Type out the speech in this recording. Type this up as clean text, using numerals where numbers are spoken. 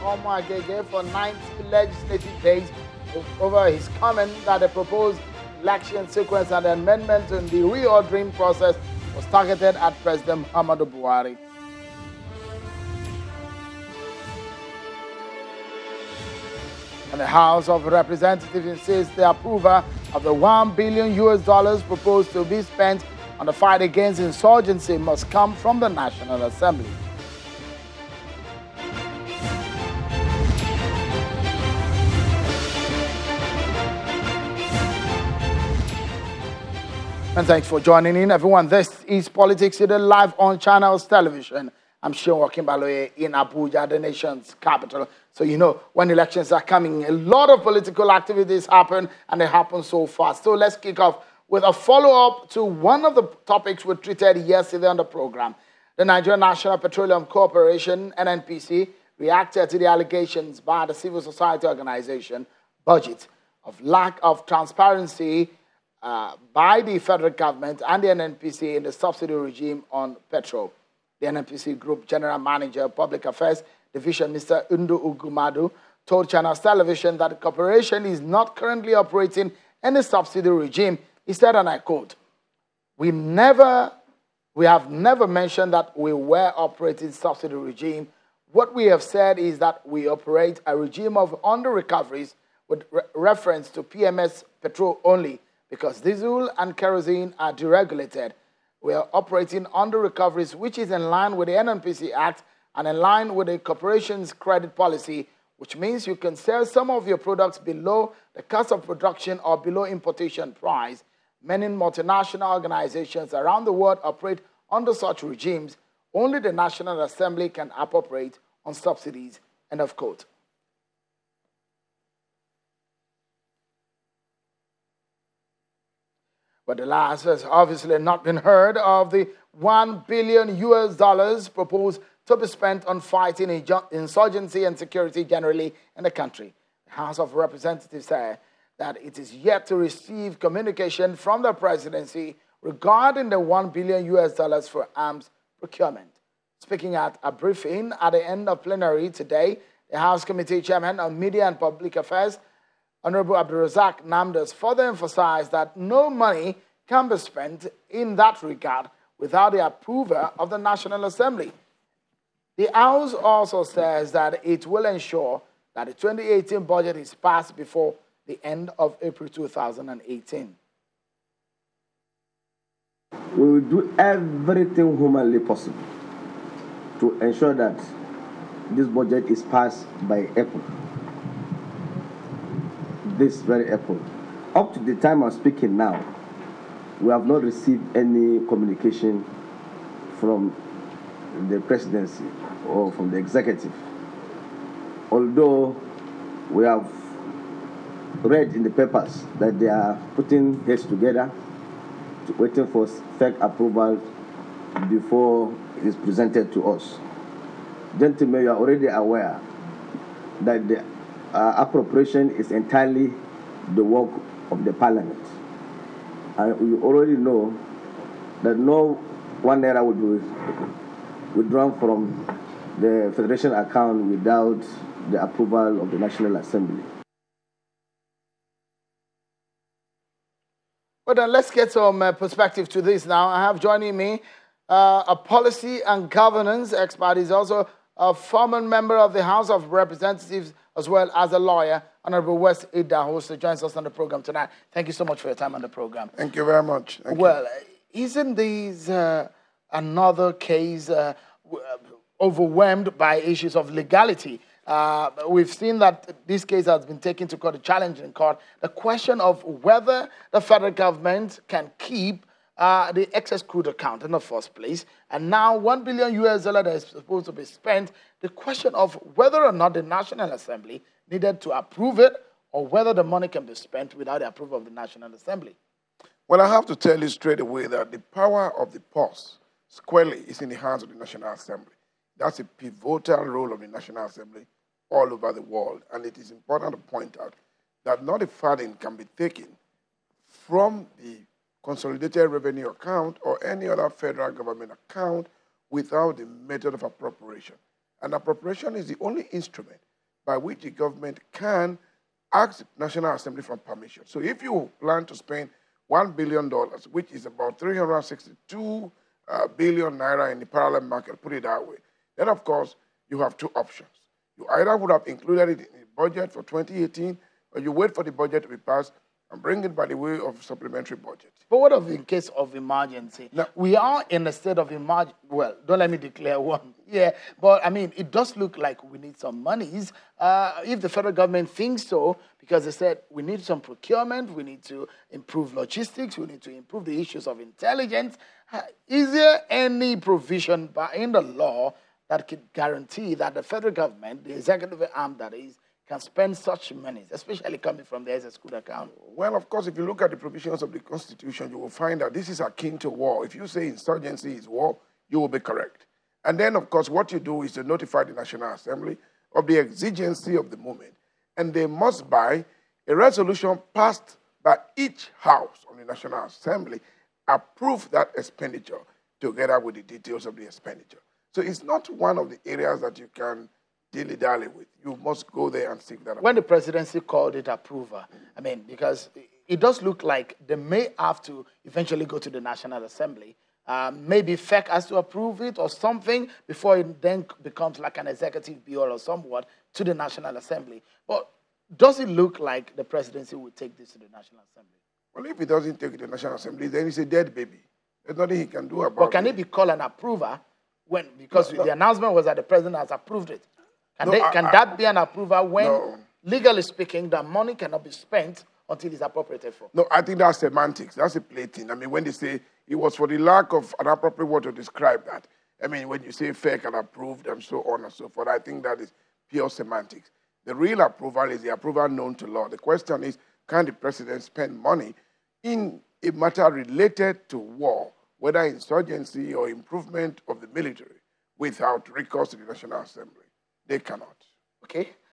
Omagege for 90 legislative days over his comment that the proposed election sequence and amendment in the reordering process was targeted at President Muhammadu Buhari. And the House of Representatives insists the approval of the $1 billion proposed to be spent on the fight against insurgency must come from the National Assembly. And thanks for joining in, everyone. This is Politics Today live on Channels Television. I'm Sean Wakimbaloye in Abuja, the nation's capital. So, you know, when elections are coming, a lot of political activities happen, and they happen so fast. So let's kick off with a follow-up to one of the topics we treated yesterday on the program. The Nigerian National Petroleum Corporation, NNPC, reacted to the allegations by the civil society organization, Budget, of lack of transparency by the federal government and the NNPC in the subsidy regime on petrol. The NNPC Group General Manager, Public Affairs Division, Mr. Undu Ugumadu, told Channels Television that the corporation is not currently operating any subsidy regime. He said, and I quote, we have never mentioned that we were operating subsidy regime. What we have said is that we operate a regime of under-recoveries with reference to PMS petrol only, because diesel and kerosene are deregulated. We are operating under recoveries, which is in line with the NNPC Act and in line with the corporation's credit policy, which means you can sell some of your products below the cost of production or below importation price. Many multinational organizations around the world operate under such regimes. Only the National Assembly can operate on subsidies. End of quote. But the last has obviously not been heard of the $1 billion proposed to be spent on fighting insurgency and security generally in the country. The House of Representatives said that it is yet to receive communication from the presidency regarding the $1 billion for arms procurement. Speaking at a briefing at the end of plenary today, the House Committee Chairman on Media and Public Affairs, Honorable Abdulrazak Namdas, further emphasized that no money can be spent in that regard without the approval of the National Assembly. The House also says that it will ensure that the 2018 budget is passed before the end of April 2018. We will do everything humanly possible to ensure that this budget is passed by April. This very April. Up to the time I'm speaking now, we have not received any communication from the presidency or from the executive. Although we have read in the papers that they are putting heads together, waiting for fake approval before it is presented to us. Gentlemen, you are already aware that the appropriation is entirely the work of the parliament. And we already know that no ₦1 will be withdrawn from the Federation account without the approval of the National Assembly. Well, then let's get some perspective to this now. I have joining me a policy and governance expert. He's also a former member of the House of Representatives as well as a lawyer, Honorable West Ida, who joins us on the program tonight. Thank you so much for your time on the program. Thank you very much. Thank you. Isn't this another case overwhelmed by issues of legality? We've seen that this case has been taken to court, a challenge in court. The question of whether the federal government can keep the excess crude account in the first place, and now $1 billion that is supposed to be spent, the question of whether or not the National Assembly needed to approve it, or whether the money can be spent without the approval of the National Assembly. Well, I have to tell you straight away that the power of the purse squarely is in the hands of the National Assembly. That's a pivotal role of the National Assembly all over the world, and it is important to point out that not a farthing can be taken from the consolidated revenue account or any other federal government account without the method of appropriation. And appropriation is the only instrument by which the government can ask the National Assembly for permission. So if you plan to spend $1 billion, which is about 362 billion naira in the parallel market, put it that way, then of course you have two options. You either would have included it in the budget for 2018, or you wait for the budget to be passed and bring it by the way of supplementary budget. But what of in case of emergency? Now, We are in a state of emergency. Well, don't let me declare one. Yeah, but I mean, it does look like we need some monies. If the federal government thinks so, because they said we need some procurement, we need to improve logistics, we need to improve the issues of intelligence. Is there any provision in the law that could guarantee that the federal government, the executive arm that is, can spend such monies, especially coming from the SS School account? well, of course, if you look at the provisions of the Constitution, you will find that this is akin to war. If you say insurgency is war, you will be correct. And then, of course, what you do is to notify the National Assembly of the exigency of the moment. And they must, by a resolution passed by each house of the National Assembly, approve that expenditure together with the details of the expenditure. So it's not one of the areas that you can dilly-dally with. You must go there and seek that. When the presidency called it approval, I mean, because it does look like they may have to eventually go to the National Assembly. Maybe FEC has to approve it or something before it then becomes like an executive bill or somewhat to the National Assembly. But does it look like the presidency will take this to the National Assembly? Well, if he doesn't take it to the National Assembly, then he's a dead baby. There's nothing he can do about it. But can it be called an approver because the announcement was that the president has approved it? Can that be an approval when, legally speaking, the money cannot be spent until it's appropriated for? No, I think that's semantics. That's a play thing. I mean, when they say it was for the lack of an appropriate word to describe that, I mean, when you say fake and approved and so on and so forth, I think that is pure semantics. The real approval is the approval known to law. The question is, can the president spend money in a matter related to war, whether insurgency or improvement of the military, without recourse to the National Assembly? They cannot. Okay.